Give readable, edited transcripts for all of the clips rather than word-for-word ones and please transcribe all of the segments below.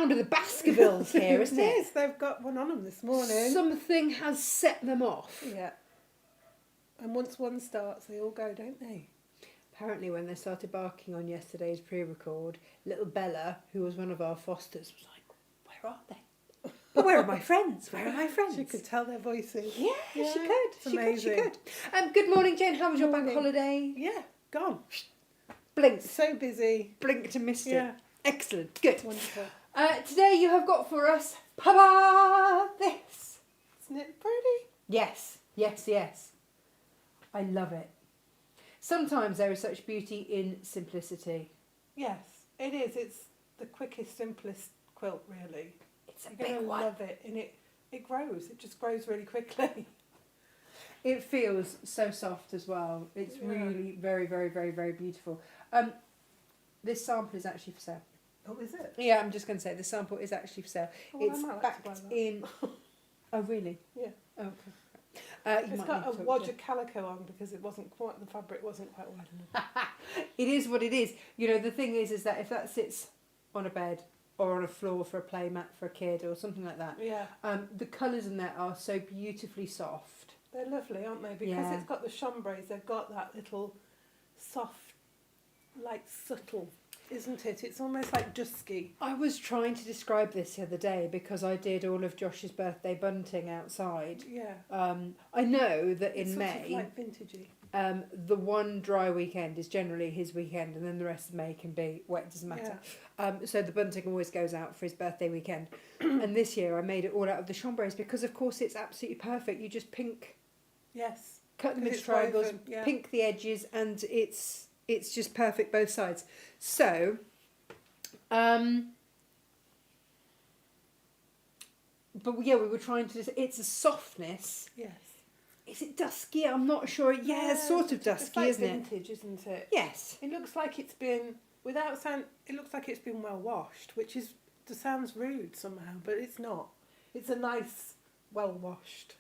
sound of the Baskervilles here, isn't it? It is. They've got one on them this morning. Something has set them off. Yeah. And once one starts, they all go, don't they? Apparently, when they started barking on yesterday's pre-record, little Bella, who was one of our fosters, was like, "Where are they? But where are my friends? Where are my friends?" She could tell their voices. Yeah, she could. It's amazing. She could. Good morning, Jane. How was your bank holiday? Yeah, gone. Blinked. So busy. Blinked and missed Yeah. it. Excellent. Good. Wonderful. Today you have got for us, Papa, this. Isn't it pretty? Yes, yes, yes. I love it. Sometimes there is such beauty in simplicity. Yes, it is. It's the quickest, simplest quilt, really. It's a You're big going to one. love it. And it grows. It just grows really quickly. It feels so soft as well. It's really very, very, very, very beautiful. This sample is actually for sale. Oh, is it? Yeah, I'm just going to say the sample is actually for sale. Oh, well, I It's might like to buy backed that. in... Oh, really? Yeah. Oh, okay. You It's might got need a to talk wodge to- of calico on because the fabric wasn't quite wide enough. It is what it is. You know, the thing is that if that sits on a bed or on a floor for a play mat for a kid or something like that, Yeah. the colours in there are so beautifully soft. They're lovely, aren't they? Because Yeah. it's got the chambres, they've got that little soft, like subtle, isn't it? It's almost like dusky. I was trying to describe this the other day because I did all of Josh's birthday bunting outside. Yeah. I know that It's in sort of May, like vintagey. the one dry weekend is generally his weekend, and then the rest of May can be wet, it doesn't matter. So the bunting always goes out for his birthday weekend. And this year I made it all out of the chambres because, of course, it's absolutely perfect. You just Yes. cut them Because into it's triangles, woven, yeah. pink the edges, and it's just perfect both sides. So, but yeah, we were trying to. It's a softness. Yes. Is it dusky? I'm not sure. Yeah, it's sort of dusky, it's like isn't it? vintage, isn't it? Yes. It looks like it's been, without sound, it looks like it's been well washed, which is, sounds rude somehow, but it's not. It's a nice, well washed.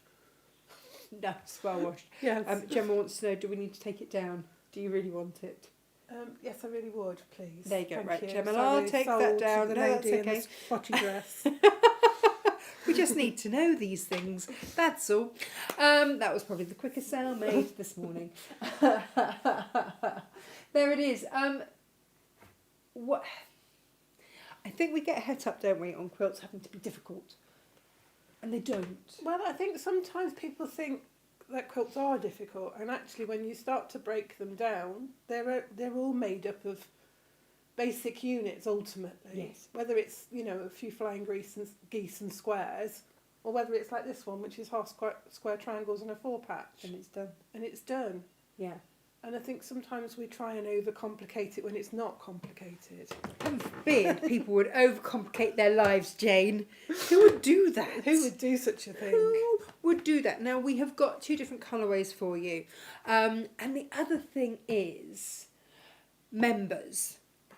Nice, well washed. Yes. Gemma wants to know, do we need to take it down? Do you really want it? Yes, I really would, please. There you go. Thank Right, you. Gemma, Sorry, I'll take that sold to down. The No, lady that's in okay. the spotty dress. We just need to know these things. That's all. That was probably the quickest sound made this morning. There it is. What? I think we get het up, don't we, on quilts having to be difficult, and they don't. Well, I think sometimes people think that quilts are difficult, and actually, when you start to break them down, they're all made up of basic units ultimately. Yes. Whether it's a few flying geese and squares, or whether it's like this one, which is half square triangles and a 4-patch, And it's done. and it's done. Yeah. And I think sometimes we try and overcomplicate it when it's not complicated. Heaven forbid people would overcomplicate their lives, Jane. Who would do that? Who would do such a thing? Who would do that? Now, we have got 2 different colourways for you. And the other thing is members.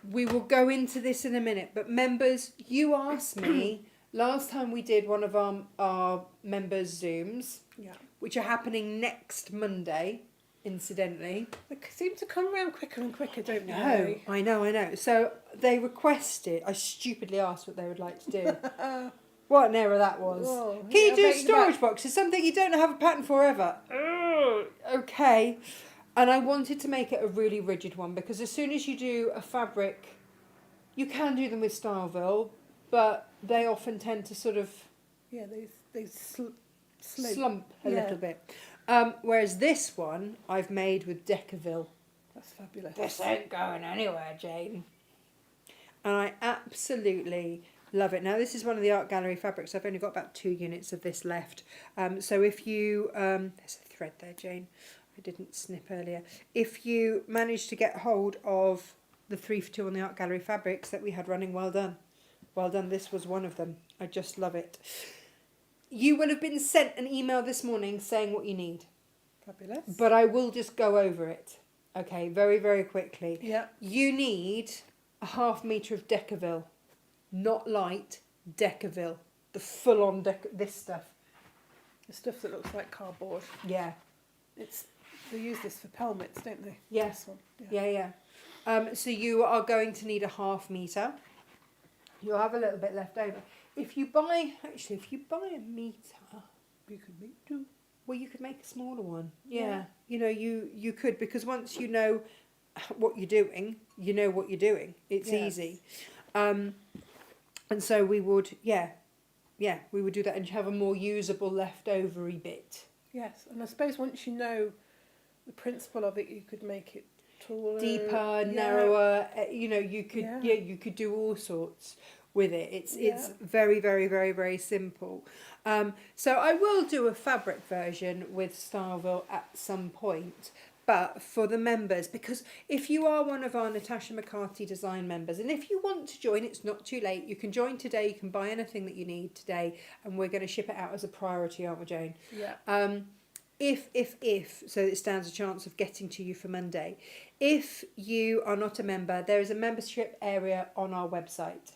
We will go into this in a minute, but members, you asked me last time we did one of our members' Zooms, Yeah. which are happening next Monday, incidentally. They seem to come around quicker and quicker, don't No, they? I know. So they requested, I stupidly asked what they would like to do. What an error that was. Whoa, Can you yeah, I do bet you storage boxes? Something you don't have a pattern for ever. Okay. And I wanted to make it a really rigid one because as soon as you do a fabric, you can do them with Styleville, but they often tend to sort of Yeah, they slope. slump a Yeah. little bit. Whereas this one I've made with Decaville. That's fabulous. This ain't going anywhere, Jane. And I absolutely love it. Now, this is one of the Art Gallery fabrics. I've only got about 2 units of this left. So if you... there's a thread there, Jane. I didn't snip earlier. If you manage to get hold of the 3 for 2 on the Art Gallery fabrics that we had running, well done. Well done. This was one of them. I just love it. You will have been sent an email this morning saying what you need. Fabulous. But I will just go over it. Okay, very, very quickly. Yeah. You need a 1/2 metre of Decaville. Not light, Decaville. The full-on this stuff. The stuff that looks like cardboard. Yeah. They use this for pelmets, don't they? Yeah. This one. Yeah. So you are going to need a 1/2 metre. you'll have a little bit left over. If you buy a metre, You could make two. well, you could make a smaller one. Yeah. Yeah. You know, you could, because once you know what you're doing, you know what you're doing. It's Yes. easy. And so we would, we would do that, and you have a more usable leftovery bit. Yes, and I suppose once you know the principle of it, you could make it taller, Deeper, yeah. narrower, you know, you could, Yeah. you could do all sorts with it. It's Yeah. very, very, very, very simple. So I will do a fabric version with Styleville at some point, but for the members, because if you are one of our Natasha McCarthy design members, and if you want to join, it's not too late. You can join today. You can buy anything that you need today, and we're going to ship it out as a priority, aren't we, Jane? Yeah. If, so it stands a chance of getting to you for Monday. If you are not a member, there is a membership area on our website.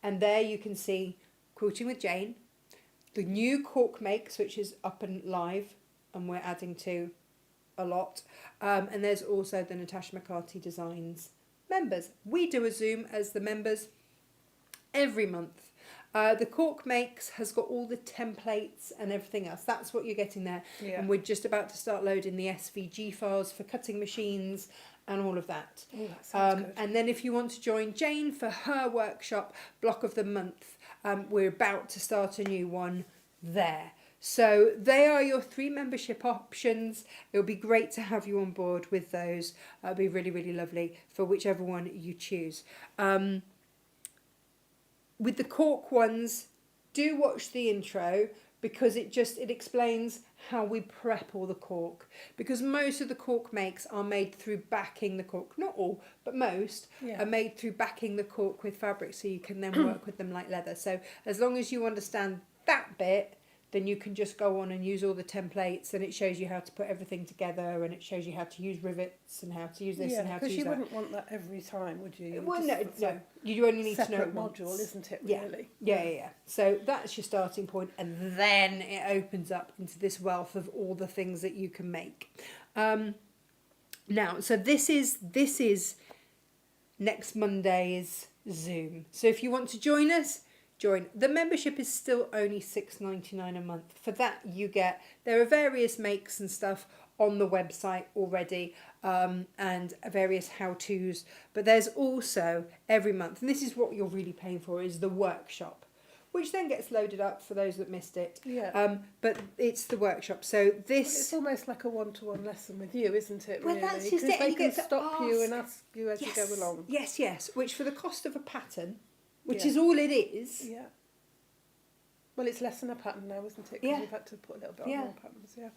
And there you can see Quilting with Jane, the new Cork Makes, which is up and live, and we're adding to a lot. And there's also the Natasha McCarthy Designs members. We do a Zoom as the members every month. The Cork Makes has got all the templates and everything else. That's what you're getting there. Yeah. And we're just about to start loading the SVG files for cutting machines and all of that. Oh, that sounds good. And then if you want to join Jane for her workshop block of the month, we're about to start a new one there. So they are your 3 membership options. It'll be great to have you on board with those. It'll be really, really lovely for whichever one you choose. With the cork ones, do watch the intro, because it explains how we prep all the cork. Because most of the cork makes are made through backing the cork. Not all, but most Yeah. are made through backing the cork with fabric, so you can then work with them like leather. So as long as you understand that bit, then you can just go on and use all the templates, and it shows you how to put everything together, and it shows you how to use rivets and how to use this and how to because use you that. wouldn't want that every time, would you? You Well, would no, just- no. You only need to know separate it once. module, isn't it? Yeah. Really. Yeah. So that's your starting point, and then it opens up into this wealth of all the things that you can make. Now, so this is next Monday's Zoom. So if you want to join us, join. The membership is still only $6.99 a month. For that, there are various makes and stuff on the website already, and various how-tos. But there's also every month, and this is what you're really paying for, is the workshop, which then gets loaded up for those that missed it. Yeah. But it's the workshop. So this. It's almost like a one-to-one lesson with you, isn't it? Well, Really? that's just 'Cause it, and they you can get to stop you and ask. ask you as you go along. Yes. Which for the cost of a pattern, which Yeah. is all it is. Yeah. Well, it's less than a pattern now, isn't it? 'Cause Yeah. we've had to put a little bit Yeah. on more patterns. Yeah.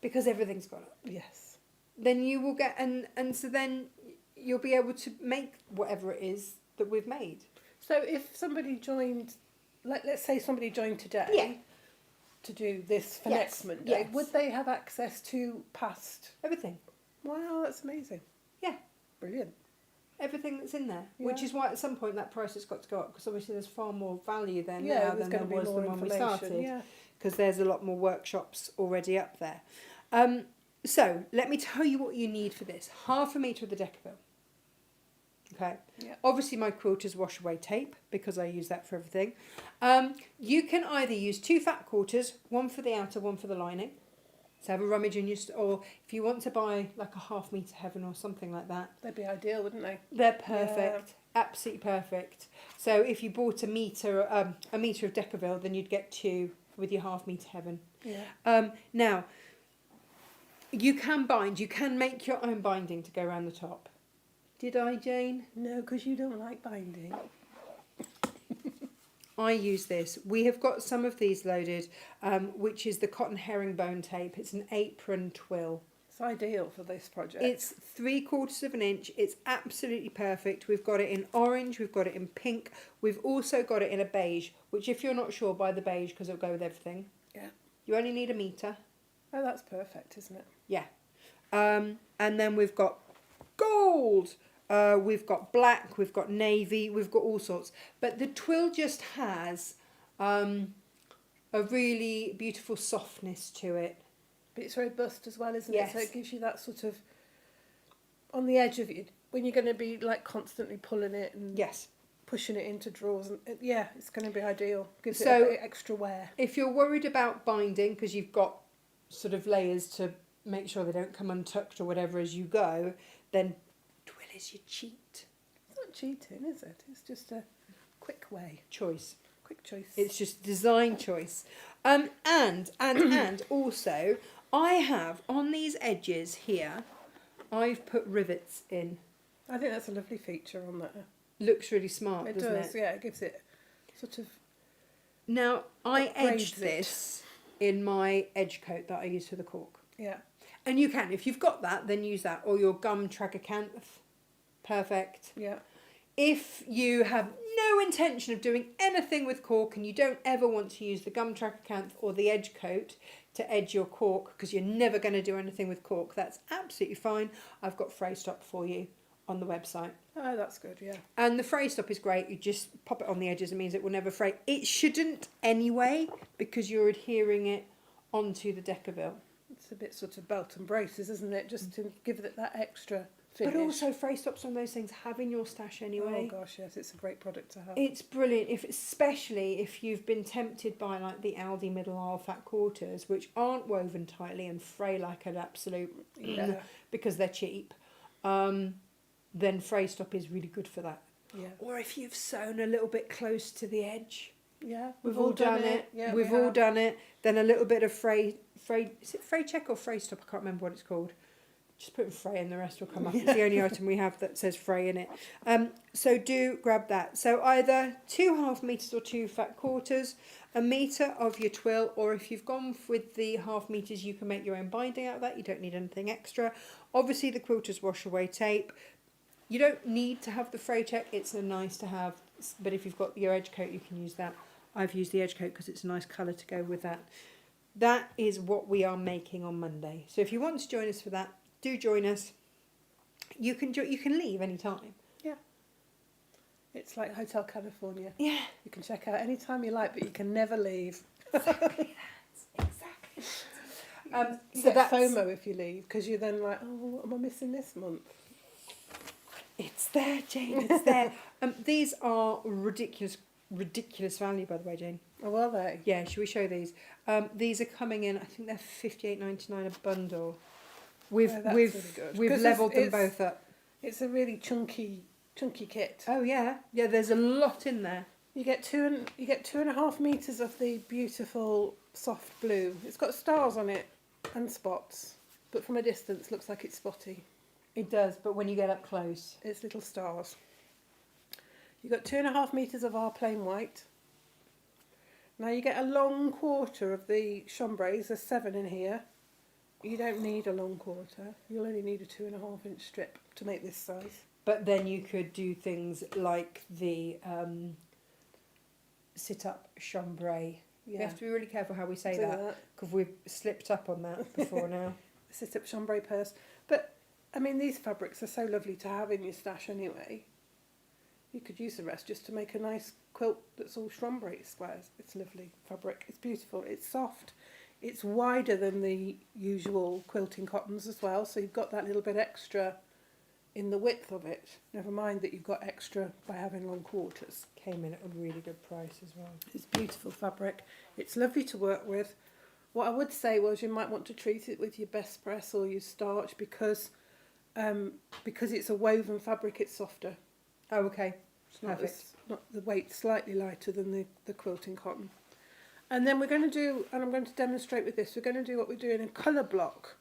Because everything's gone up. Yes. Then you will get, and so then you'll be able to make whatever it is that we've made. So if somebody joined, let's say somebody joined today Yeah. to do this for Yes, next Monday, yes. would they have access to past? Everything. Wow, that's amazing. Yeah. Brilliant. Everything that's in there. Which Yeah. is why at some point that price has got to go up, because obviously there's far more value there Yeah, now there's than going there to be was more than when we information. started. Yeah. Because there's a lot more workshops already up there. So let me tell you what you need for this. 1/2 metre of the Decaville. Okay. Yeah. Obviously my quilt is wash away tape, because I use that for everything. You can either use 2 fat quarters, one for the outer, one for the lining. So have a rummage in your or if you want to buy like a 1/2 metre Heaven or something like that, They'd be ideal, wouldn't they? they're perfect. Absolutely perfect. So if you bought a metre of Decaville, then you'd get 2 with your 1/2 metre Heaven. Yeah. Now, you can make your own binding to go around the top. Did I, Jane? No, because you don't like binding. I use this. We have got some of these loaded, which is the cotton herringbone tape. It's an apron twill. It's ideal for this project. It's 3/4 of an inch. It's absolutely perfect. We've got it in orange. We've got it in pink. We've also got it in a beige, which if you're not sure, buy the beige because it'll go with everything. Yeah. You only need a metre. Oh, that's perfect, isn't it? Yeah. And then we've got gold. We've got black. We've got navy. We've got all sorts. But the twill just has a really beautiful softness to it. But it's robust as well, isn't Yes. it? So it gives you that sort of on the edge of it when you're going to be like constantly pulling it and Yes. pushing it into drawers. And yeah, it's going to be ideal. Gives it So- a bit of extra wear. If you're worried about binding because you've got sort of layers to make sure they don't come untucked or whatever as you go, then twill is your cheat. It's not cheating, is it? It's just a quick way. Choice. Quick choice. It's just design choice. And also, I have on these edges here, I've put rivets in. I think that's a lovely feature on there. Looks really smart, It doesn't does, it? yeah. It gives it sort of... Now, I Upgrades edged it. this in my edge coat that I use for the cork. Yeah. And you can, if you've got that, then use that. Or your gum tragacanth. Perfect. Yeah. If you have no intention of doing anything with cork and you don't ever want to use the gum tragacanth or the edge coat to edge your cork because you're never going to do anything with cork, that's absolutely fine. I've got fray stop for you on the website. Oh, that's good, yeah. And the fray stop is great. You just pop it on the edges. It means it will never fray. It shouldn't anyway because you're adhering it onto the Decaville. It's a bit sort of belt and braces, isn't it? Just to give it that extra finish. But also fray stops on those things have in your stash anyway. Oh gosh, yes, it's a great product to have. It's brilliant, especially if you've been tempted by like the Aldi middle aisle fat quarters, which aren't woven tightly and fray like an absolute Yeah. because they're cheap. Then fray stop is really good for that. Yeah. Or if you've sewn a little bit close to the edge, Yeah. we've all done it. Yeah, we've all done it. Then a little bit of fray. Is it fray check or fray stop? I can't remember what it's called. Just put fray and the rest will come up. It's the only item we have that says fray in it. So do grab that. So either 2.5 meters or 2 fat quarters, 1 meter of your twill, or if you've gone with the 0.5 meters, you can make your own binding out of that. You don't need anything extra. Obviously, the quilter's wash away tape. You don't need to have the fray check. It's a nice to have, but if you've got your edge coat, you can use that. I've used the edge coat because it's a nice colour to go with that. That is what we are making on Monday. So if you want to join us for that, do join us. You can leave any time. Yeah. It's like Hotel California. Yeah, You can check out any time you like, but you can never leave. exactly. You So get that's FOMO if you leave, because you're then like, oh, what am I missing this month? It's there, Jane. It's there. These are ridiculous value, by the way, Jane. Oh, are they? Yeah, should we show these? These are coming in. I think they're $58.99 a bundle. We've that's really good. we've 'Cause levelled them it's- both up. It's a really chunky kit. Oh yeah, yeah. There's a lot in there. You get 2.5 meters of the beautiful soft blue. It's got stars on it and spots, but from a distance looks like it's spotty. It does, but when you get up close, It's little stars. You've got 2.5 meters of our plain white. Now you get a long quarter of the chambray. There's 7 in here. You don't need a long quarter. You'll only need a 2.5 inch strip to make this size. but then you could do things like the sit-up chambray. We Yeah. have to be really careful how we say Do that because we've slipped up on that before now. Sit-up chambray purse. But, I mean, these fabrics are so lovely to have in your stash anyway. You could use the rest just to make a nice quilt that's all chambray squares. It's lovely fabric. It's beautiful. It's soft. It's wider than the usual quilting cottons as well, so you've got that little bit extra in the width of it. Never mind that you've got extra by having long quarters. Came in at a really good price as well. It's beautiful fabric. It's lovely to work with. What I would say was you might want to treat it with your best press or your starch because it's a woven fabric. It's softer. Oh, okay. It's not, Perfect. not the weight slightly lighter than the quilting cotton. And then we're going to do, and I'm going to demonstrate with this. We're going to do what we do in a colour block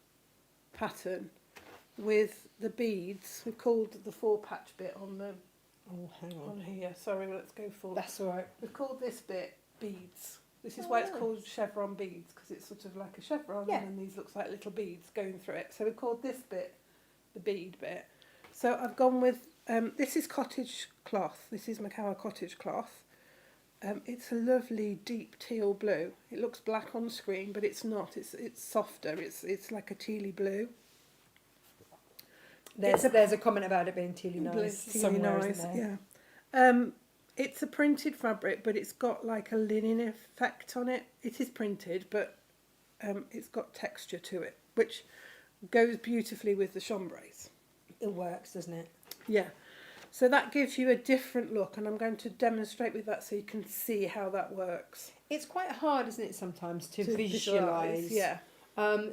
pattern with the beads. We've called the 4-patch bit on the Oh, hang on. on here. Sorry, let's go for. That's all right. We've called this bit beads. This is Oh, why it's nice. called chevron beads, because it's sort of like a chevron Yeah. and then these looks like little beads going through it. So we've called this bit the bead bit. So I've gone with, this is cottage cloth. This is Macawa cottage cloth. It's a lovely deep teal blue. It looks black on screen, but it's not. It's softer. It's like a tealy blue. There's a comment about it being tealy nice Tealy somewhere, nice, isn't there? yeah. It's a printed fabric, but it's got like a linen effect on it. It is printed, but it's got texture to it, which goes beautifully with the chambrays. It works, doesn't it? Yeah. So that gives you a different look, and I'm going to demonstrate with that so you can see how that works. It's quite hard, isn't it, sometimes to visualise, visualise. yeah.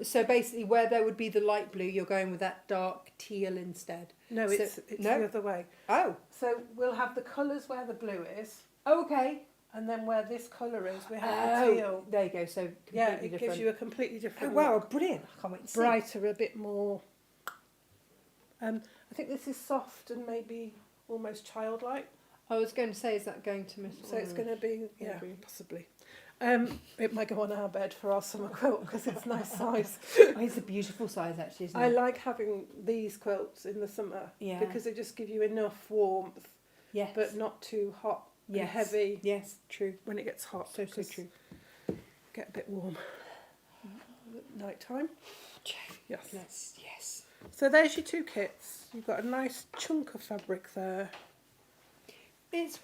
So basically, where there would be the light blue, you're going with that dark teal instead. No, So- it's no? the other way. Oh, So we'll have the colours where the blue is, okay. and then where this colour is, we have the teal. There you go. So completely Yeah, it different. gives you a completely Oh different wow, look. brilliant! I can't wait to see. Brighter, a bit more. I think this is soft and maybe almost childlike. I was going to say, is that going to miss? So it's going to be, yeah, maybe. possibly. It might go on our bed for our summer quilt because it's nice size. Oh, it's a beautiful size, actually, isn't it? I like having these quilts in the summer Yeah. because they just give you enough warmth, Yes. but not too hot and Yes. heavy Yes, true. when it gets hot. So 'cause true. Get a bit warm at night time. Yes. Yes. So there's your two kits. You've got a nice chunk of fabric there. It's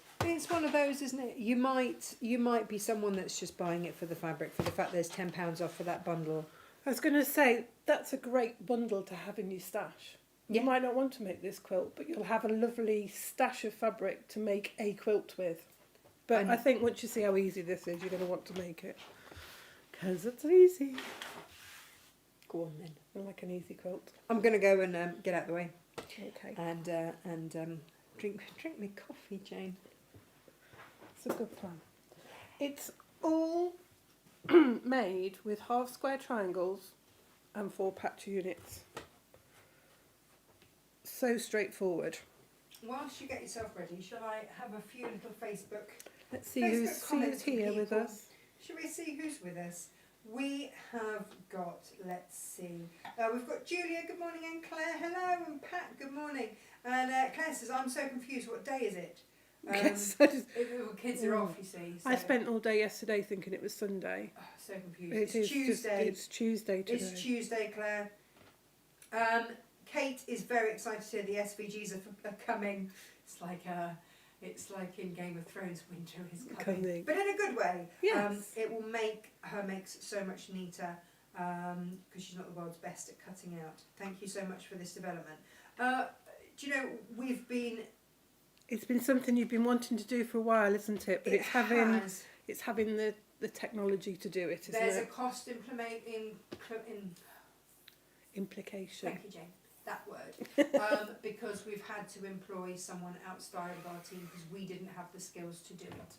one of those, isn't it? You might be someone that's just buying it for the fabric, for the fact there's £10 off for that bundle. I was going to say, that's a great bundle to have in your stash. Yeah. You might not want to make this quilt, but you'll have a lovely stash of fabric to make a quilt with. But And- I think once you see how easy this is, you're going to want to make it. Because it's easy. Go on then. I like an easy quilt. I'm going to go and get out of the way Okay. and drink me coffee, Jane. It's a good plan. It's all made with half square triangles and 4 patch units. So straightforward. Whilst you get yourself ready, shall I have a few little Facebook? Let's see Facebook who's comments from here with people. us. Shall we see who's with us? We have got, let's see, we've got Julia, good morning, and Claire, hello, and Pat, good morning. And Claire says, I'm so confused, what day is it? Yes, The kids are off, you see. So. I spent all day yesterday thinking it was Sunday. Oh, so confused. It It's is Tuesday. It's Tuesday today. It's Tuesday, Claire. Kate is very excited to hear the SVGs are coming. It's like in Game of Thrones, winter is coming. But in a good way. Yes. It will make her makes so much neater because she's not the world's best at cutting out. Thank you so much for this development. Do you know, It's been something you've been wanting to do for a while, isn't it? But it's having the technology to do it, isn't there's it? a cost Implication. Thank you, Jane. That word. Because we've had to employ someone outside of our team because we didn't have the skills to do it.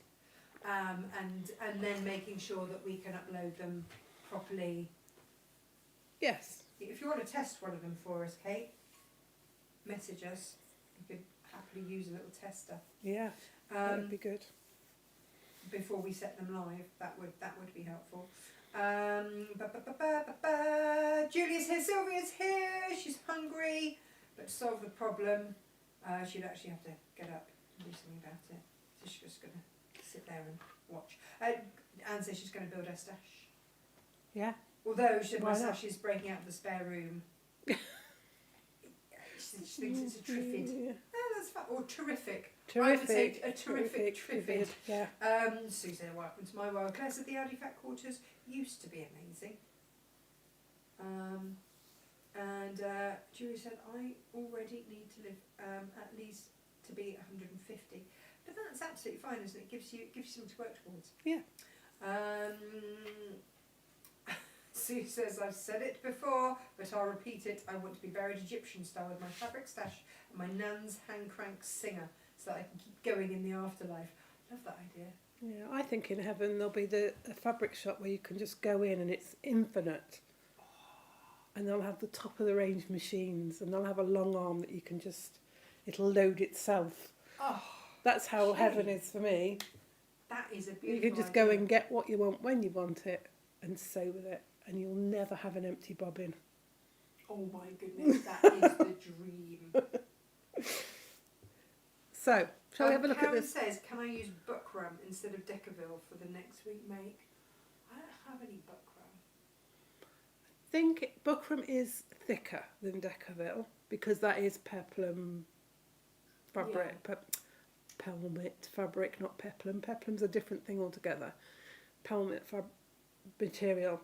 And then making sure that we can upload them properly. Yes. If you want to test one of them for us, Kate, message us. We could happily use a little tester. Yeah. That would be good. Before we set them live, that would be helpful. Julia's here, Sylvia's here, she's hungry, but to solve the problem, she'd actually have to get up and do something about it. So she's just going to sit there and watch. Anne says she's going to build her stash. Yeah. Although she Why says not? she's breaking out the spare room. She thinks it's a triffid. Yeah. Oh, that's fun. Or terrific. Terrific. I would say a terrific triffid. Yeah. Susan, welcome to my world. Claire said the Audi Fat Quarters used to be amazing. And Julie said, I already need to live at least to be 150. But that's absolutely fine, isn't it? It gives you something to work towards. Yeah. Sue says, I've said it before, but I'll repeat it. I want to be buried Egyptian style with my fabric stash and my nan's hand crank singer so that I can keep going in the afterlife. Love that idea. Yeah, I think in heaven there'll be a fabric shop where you can just go in and it's infinite. And they'll have the top of the range machines and they'll have a long arm that you can it'll load itself. Oh, That's how Jane. heaven is for me. that is a beautiful You can just idea. go and get what you want when you want it and sew with it. And you'll never have an empty bobbin. Oh my goodness, that is the dream. So, shall we have a look Karen at this? says, can I use buckram instead of Decaville for the next week make? I don't have any buckram. I think buckram is thicker than Decaville because that is peplum fabric. Pelmet fabric, not peplum. Peplum's a different thing altogether. Pelmet material.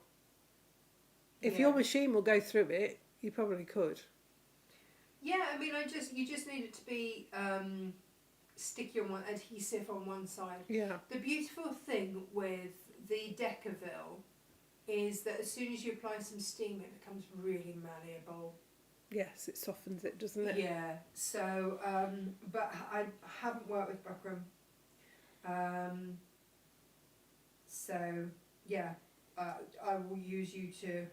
If your machine will go through it, you probably could. Yeah, I mean, you just need it to be sticky on one, adhesive on one side. Yeah. The beautiful thing with the Decaville is that as soon as you apply some steam, it becomes really malleable. Yes, it softens it, doesn't it? Yeah. So, but I haven't worked with buckram. So yeah, I will use you to.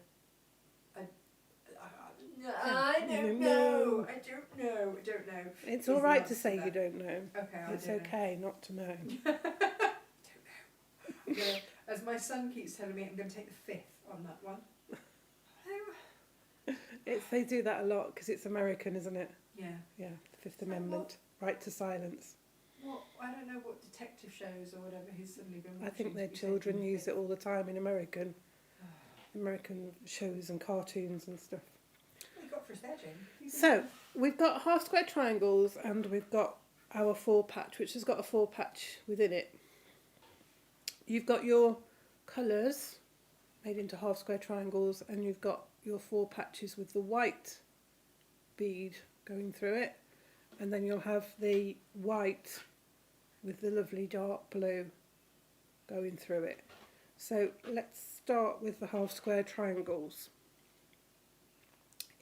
I don't know. I don't know. I don't know. It's Is all the right answer to say that. you don't know. Okay, I It's don't okay not to know. know. Yeah, as my son keeps telling me, I'm going to take the 5th on that one. They do that a lot because it's American, isn't it? Yeah. Yeah, the Fifth Amendment, right to silence. Well, I don't know what detective shows or whatever he's suddenly been watching. I think their to be children taking the use it 5th. all the time in American shows and cartoons and stuff. What you got for us there, Jane? So we've got half square triangles and we've got our 4 patch, which has got a 4 patch within it. You've got your colours made into half square triangles, and you've got your 4 patches with the white bead going through it, and then you'll have the white with the lovely dark blue going through it. So let's start with the half square triangles.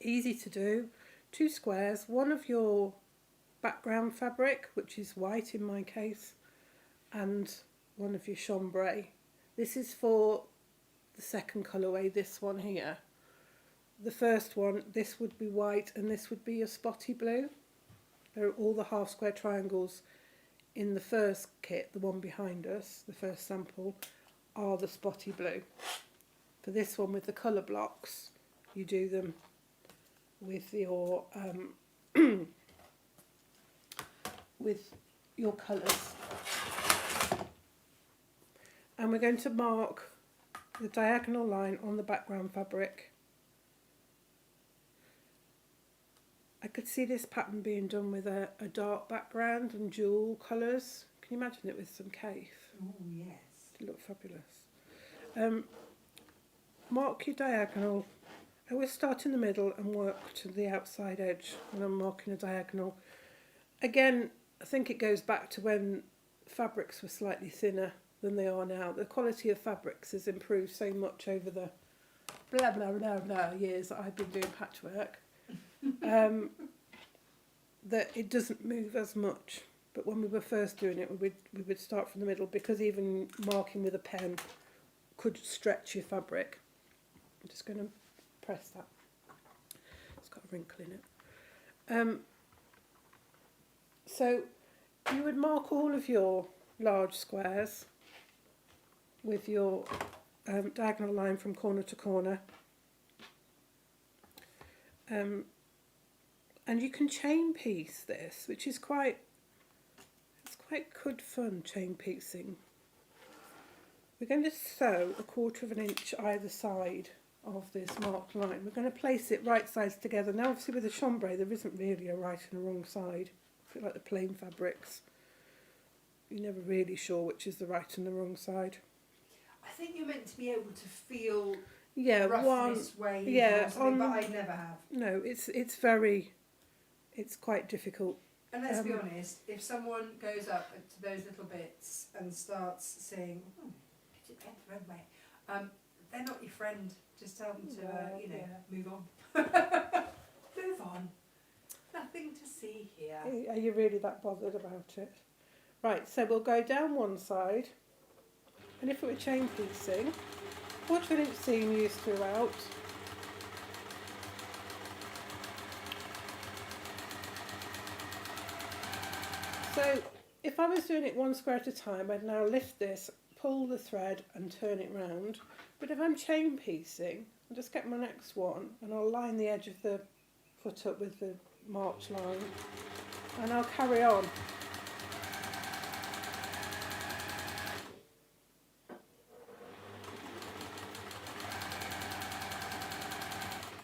Easy to do. 2 squares, one of your background fabric, which is white in my case, and one of your chambray. This is for the second colourway, this one here. The first one, this would be white and this would be your spotty blue. There are all the half square triangles in the first kit, the one behind us, the first sample, are the spotty blue. For this one with the colour blocks, you do them with your with your colours. And we're going to mark the diagonal line on the background fabric. I could see this pattern being done with a dark background and jewel colours. Can you imagine it with some cave? Oh, yes. It'd look fabulous. Mark your diagonal. I always start in the middle and work to the outside edge when I'm marking a diagonal. Again, I think it goes back to when fabrics were slightly thinner than they are now. The quality of fabrics has improved so much over the blah blah blah blah years that I've been doing patchwork, that it doesn't move as much. But when we were first doing it, we would start from the middle, because even marking with a pen could stretch your fabric. I'm just going to press that. It's got a wrinkle in it. So you would mark all of your large squares with your diagonal line from corner to corner. And you can chain piece this, which is quite good fun, chain piecing. We're going to sew 1/4 inch either side of this marked line. We're going to place it right sides together. Now obviously with the chambray there isn't really a right and a wrong side. A bit like the plain fabrics. You're never really sure which is the right and the wrong side. I think you're meant to be able to feel one, roughness way, yeah, but I never have. No, it's quite difficult. And let's be honest, if someone goes up to those little bits and starts saying, "Get it the wrong way," they're not your friend. Just tell them to, move on. Move on. Nothing to see here. Are you really that bothered about it? Right, so we'll go down one side, and if it were chain piecing, 1/4 inch seam used throughout. So if I was doing it 1 square at a time, I'd now lift this, pull the thread and turn it round. But if I'm chain piecing, I'll just get my next one and I'll line the edge of the foot up with the march line, and I'll carry on.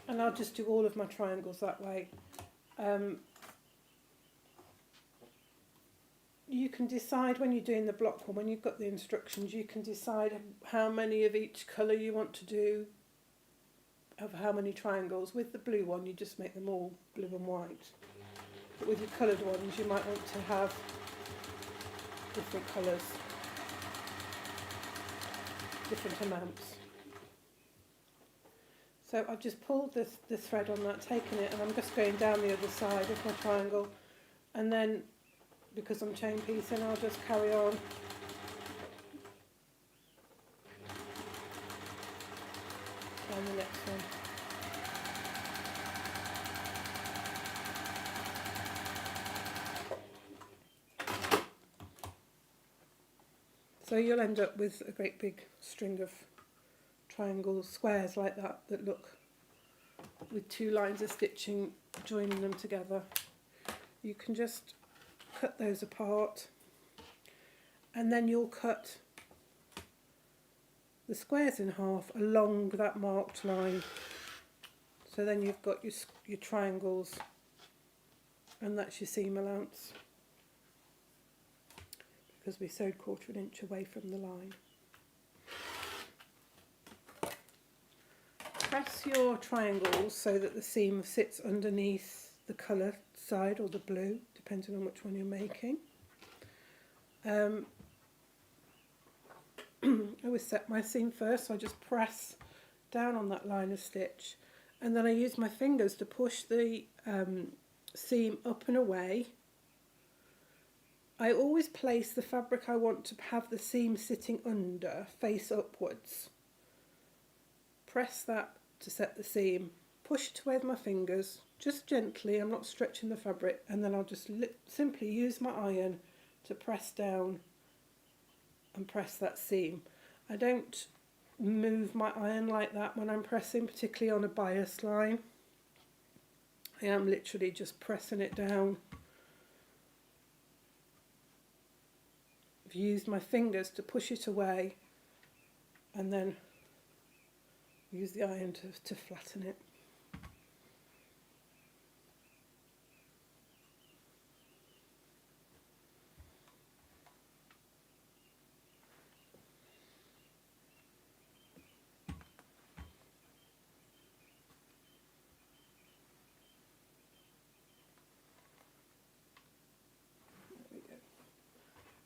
And I'll just do all of my triangles that way. You can decide when you're doing the block one, when you've got the instructions, you can decide how many of each colour you want to do of how many triangles. With the blue one, you just make them all blue and white. But with your coloured ones, you might want to have different colours, different amounts. So I've just pulled the thread on that, taken it, and I'm just going down the other side of my triangle, and then, because I'm chain piecing, I'll just carry on down the next one. So you'll end up with a great big string of triangles, squares like that, that look with two lines of stitching joining them together. You can just cut those apart, and then you'll cut the squares in half along that marked line. So then you've got your triangles, and that's your seam allowance, because we sewed 1/4 inch away from the line. Press your triangles so that the seam sits underneath the colour side or the blue, depending on which one you're making. I always set my seam first, so I just press down on that line of stitch, and then I use my fingers to push the seam up and away. I always place the fabric I want to have the seam sitting under face upwards. Press that to set the seam, push it away with my fingers, just gently, I'm not stretching the fabric, and then I'll just simply use my iron to press down and press that seam. I don't move my iron like that when I'm pressing, particularly on a bias line. I am literally just pressing it down. I've used my fingers to push it away, and then use the iron to flatten it.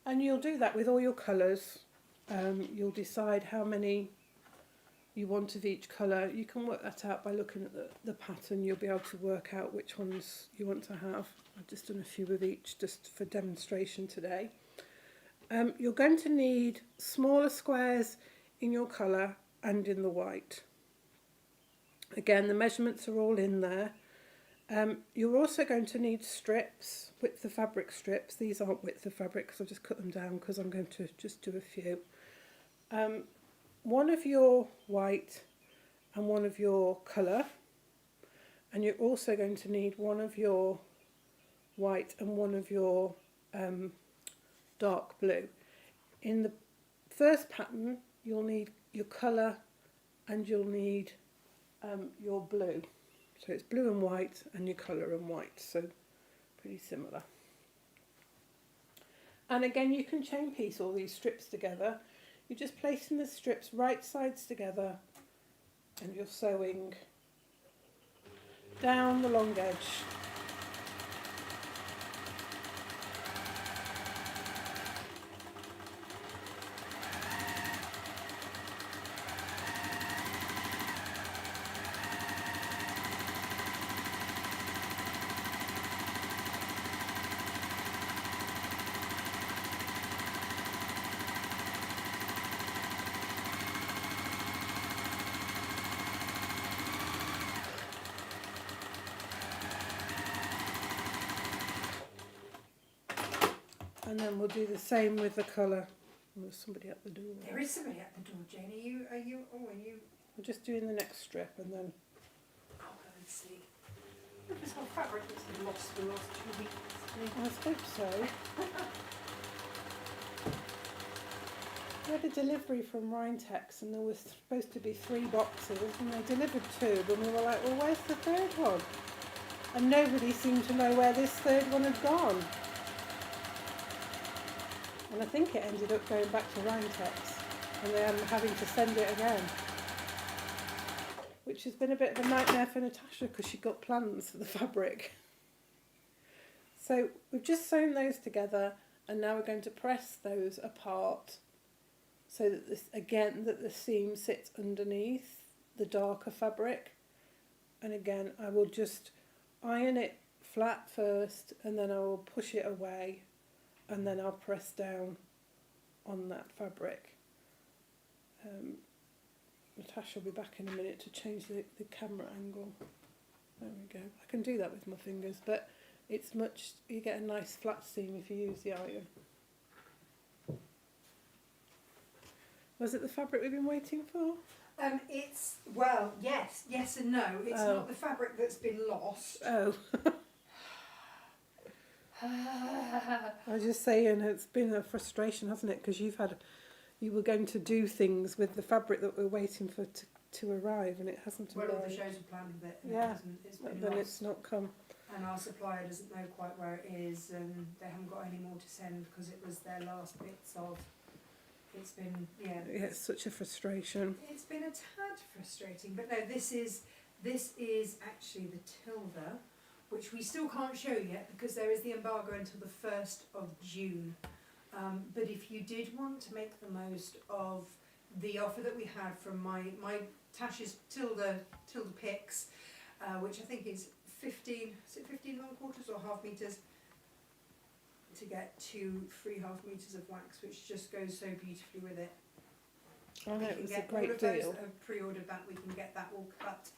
And you'll do that with all your colours. You'll decide how many you want of each colour. You can work that out by looking at the pattern. You'll be able to work out which ones you want to have. I've just done a few of each just for demonstration today. You're going to need smaller squares in your colour and in the white. Again, the measurements are all in there. You're also going to need strips, width of fabric strips. These aren't width of fabric because I've just cut them down because I'm going to just do a few. One of your white and one of your colour, and you're also going to need one of your white and one of your dark blue. In the first pattern you'll need your colour and you'll need your blue. So it's blue and white and your colour and white, so pretty similar. And again, you can chain piece all these strips together. You're just placing the strips right sides together and you're sewing down the long edge. And then we'll do the same with the colour. Oh, there's somebody at the door. There is somebody at the door, Jane. Are you? I'm just doing the next strip and then. I'll go and see. This whole fabric has been lost for the last 2 weeks. I hope so. We had a delivery from Rhinetex and there was supposed to be 3 boxes and they delivered 2, but we were like, well, where's the 3rd one? And nobody seemed to know where this 3rd one had gone. And I think it ended up going back to Rhinetex and then having to send it again. which has been a bit of a nightmare for Natasha because she got plans for the fabric. So we've just sewn those together, and now we're going to press those apart so that that the seam sits underneath the darker fabric. And again, I will just iron it flat first, and then I will push it away, and then I'll press down on that fabric. Natasha will be back in a minute to change the camera angle. There we go. I can do that with my fingers, but it's much, you get a nice flat seam if you use the iron. Was it the fabric we've been waiting for? It's, well, yes and no. It's not the fabric that's been lost. Oh. I was just saying, it's been a frustration, hasn't it? Because you were going to do things with the fabric that we're waiting for to arrive, and it hasn't arrived. Well, all the shows were planned with it, and yeah, it's been then lost. it's not come. And our supplier doesn't know quite where it is, and they haven't got any more to send because it was their last bits of. It's been, yeah. It's such a frustration. It's been a tad frustrating, but no, this is actually the Tilda, which we still can't show yet because there is the embargo until the 1st of June. But if you did want to make the most of the offer that we had from my Tasha's Tilda picks, which I think is 15 1/4 or half meters, to get 2 free half meters of wax, which just goes so beautifully with it. I know, it was a great all of those deal. that have pre-ordered that, we can get that all cut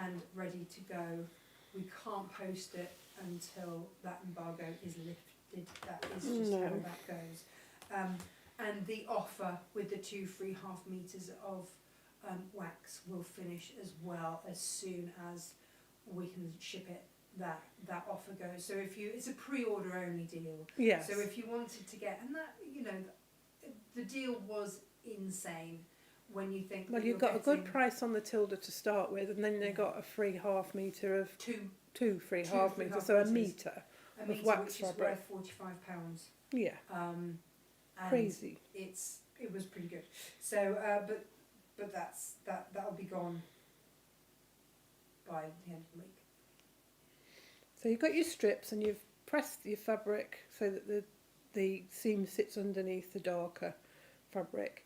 and ready to go. We can't post it until that embargo is lifted. That is just how that goes. And the offer with the 2 free half meters of wax will finish as well as soon as we can ship it. That offer goes. So if it's a pre-order only deal. Yes. So if you wanted to get, and that, you know, the deal was insane when you think. Well, you got a good price on the Tilda to start with, and then they got a free half metre of two free half meters, so a metre of wax which fabric. is worth £45. Yeah. And crazy. It was pretty good. So, but that'll be gone by the end of the week. So you've got your strips, and you've pressed your fabric so that the seam sits underneath the darker fabric.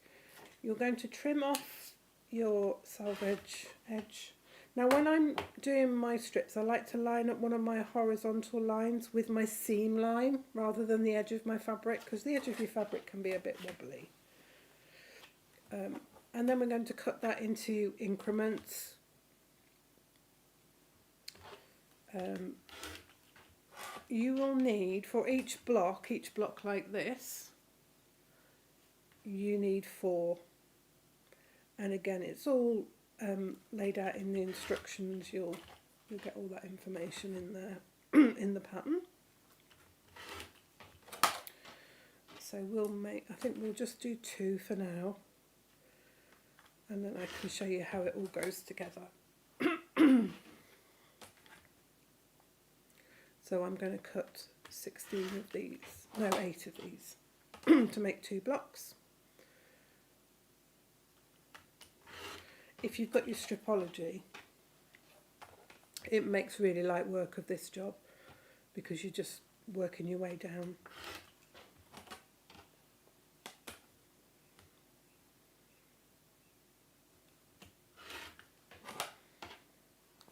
You're going to trim off your selvage edge. Now when I'm doing my strips, I like to line up one of my horizontal lines with my seam line rather than the edge of my fabric, because the edge of your fabric can be a bit wobbly. And then we're going to cut that into increments. You will need, for each block like this, you need 4. And again, it's all laid out in the instructions. You'll get all that information in there in the pattern. So I think we'll just do 2 for now, and then I can show you how it all goes together. So I'm going to cut 16 of these, no, 8 of these to make 2 blocks. If you've got your stripology, it makes really light work of this job because you're just working your way down.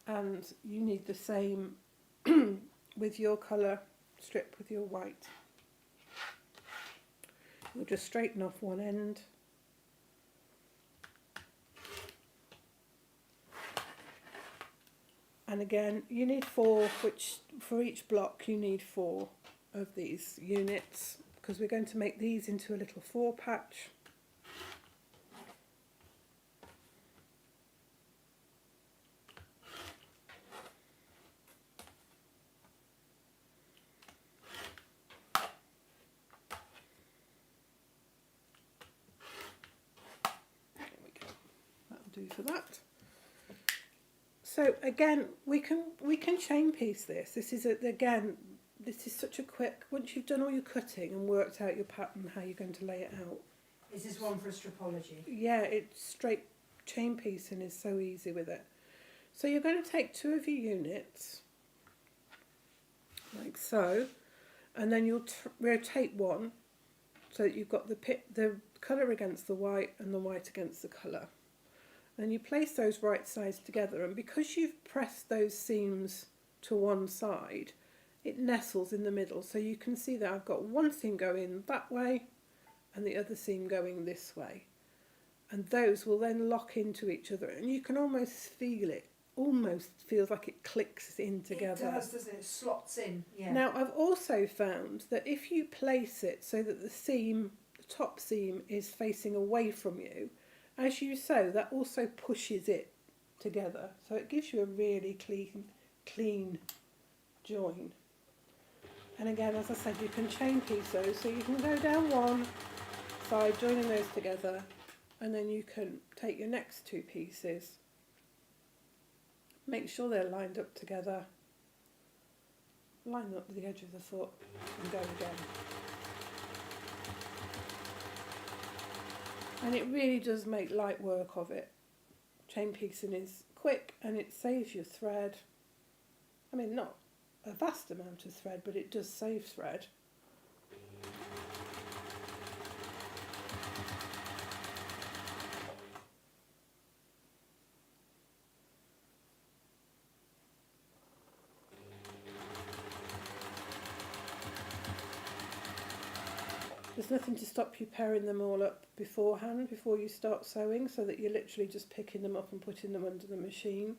And you need the same with your colour strip with your white. You'll just straighten off one end. And again, you need 4, which for each block you need 4 of these units, because we're going to make these into a little 4 patch. For that. So again, we can chain piece this. This is such a quick, once you've done all your cutting and worked out your pattern, how you're going to lay it out. Is this one for stripology? Yeah, it's straight chain piecing is so easy with it. So you're going to take 2 of your units, like so, and then you'll rotate one so that you've got the colour against the white and the white against the colour. And you place those right sides together, and because you've pressed those seams to one side, it nestles in the middle. So you can see that I've got one seam going that way and the other seam going this way. And those will then lock into each other, and you can almost feel it. Almost feels like it clicks in together. It does, doesn't it? It slots in. Yeah. Now, I've also found that if you place it so that the top seam is facing away from you, as you sew, that also pushes it together. So it gives you a really clean join. And again, as I said, you can chain piece those, so you can go down one side, joining those together, and then you can take your next 2 pieces, make sure they're lined up together, line up with the edge of the foot, and go again. And it really does make light work of it. Chain piecing is quick and it saves your thread. I mean, not a vast amount of thread, but it does save thread. There's nothing to stop you pairing them all up beforehand, before you start sewing, so that you're literally just picking them up and putting them under the machine.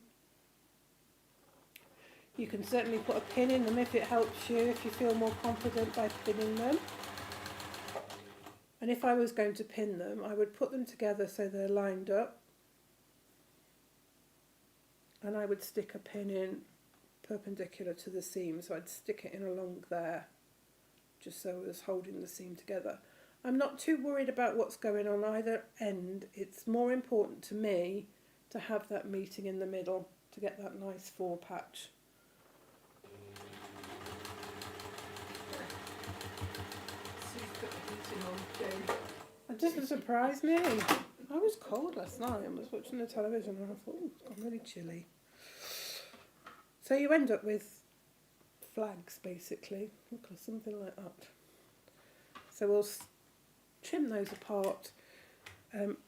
You can certainly put a pin in them if it helps you, if you feel more confident by pinning them. And if I was going to pin them, I would put them together so they're lined up. And I would stick a pin in perpendicular to the seam, so I'd stick it in along there, just so I was holding the seam together. I'm not too worried about what's going on either end. It's more important to me to have that meeting in the middle to get that nice 4 patch. It doesn't surprise me. I was cold last night. I was watching the television and I thought, oh, it's gone really chilly. So you end up with flags, basically, or something like that. So we'll trim those apart.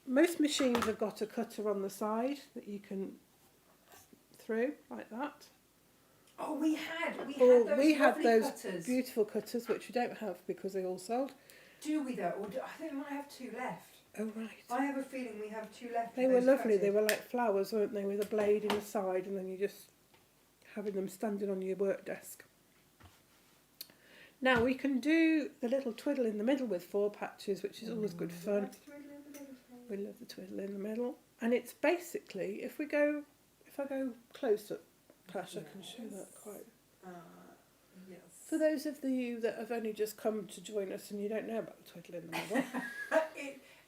Most machines have got a cutter on the side that you can through like that. Oh, we had those cutters. Beautiful cutters, which we don't have because they all sold. Do we though? Or I think we might have 2 left. Oh right. I have a feeling we have 2 left. They were lovely. They were like flowers, weren't they, with a blade in the side, and then you just having them standing on your work desk. Now we can do the little twiddle in the middle with 4 patches, which is always good fun. We love the twiddle in the middle, and it's basically if I go close up, Clash, I can show that quite. Yes. For those of you that have only just come to join us and you don't know about the twiddle in the middle,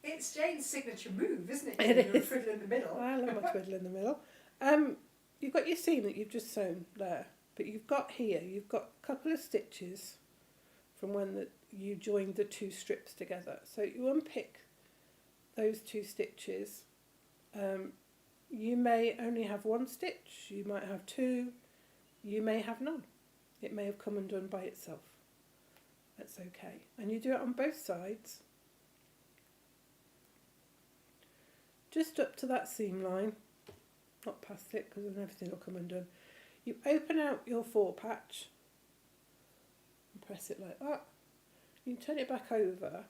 it's Jane's signature move, isn't it? It is. Twiddle in the middle. I love my twiddle in the middle. You've got your seam that you've just sewn there, but you've got a couple of stitches from when you joined the 2 strips together. So you unpick those 2 stitches. You may only have 1 stitch, you might have 2, you may have none. It may have come undone by itself. That's okay. And you do it on both sides. Just up to that seam line, not past it because then everything will come undone. You open out your 4 patch and press it like that. You turn it back over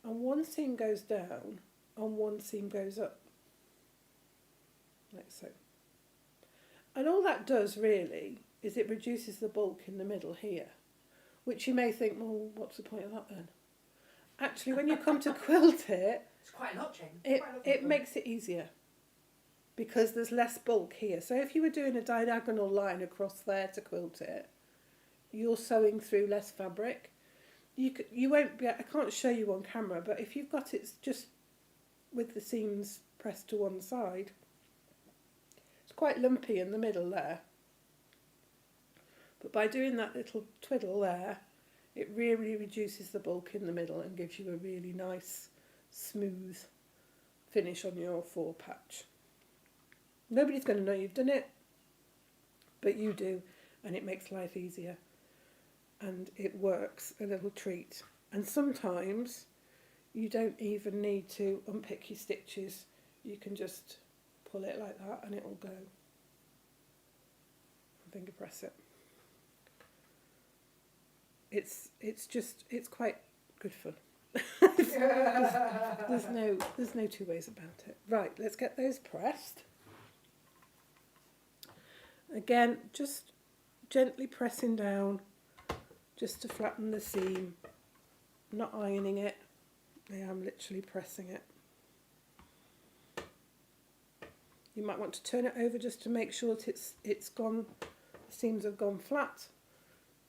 and 1 seam goes down and 1 seam goes up. Like so. And all that does really is it reduces the bulk in the middle here, which you may think, well, what's the point of that then? Actually, when you come to quilt it, it's quite a lot, Jane. It makes it easier because there's less bulk here. So if you were doing a diagonal line across there to quilt it, you're sewing through less fabric. You won't be. I can't show you on camera, but if you've got it just with the seams pressed to one side, it's quite lumpy in the middle there. But by doing that little twiddle there, it really reduces the bulk in the middle and gives you a really nice, smooth finish on your 4 patch. Nobody's going to know you've done it. but you do, and it makes life easier. And it works, a little treat. And sometimes you don't even need to unpick your stitches. You can just pull it like that and it'll go. Finger press it. It's quite good fun. there's no two ways about it. Right, let's get those pressed. Again, just gently pressing down just to flatten the seam. I'm not ironing it, I am literally pressing it. You might want to turn it over just to make sure that it's gone, the seams have gone flat,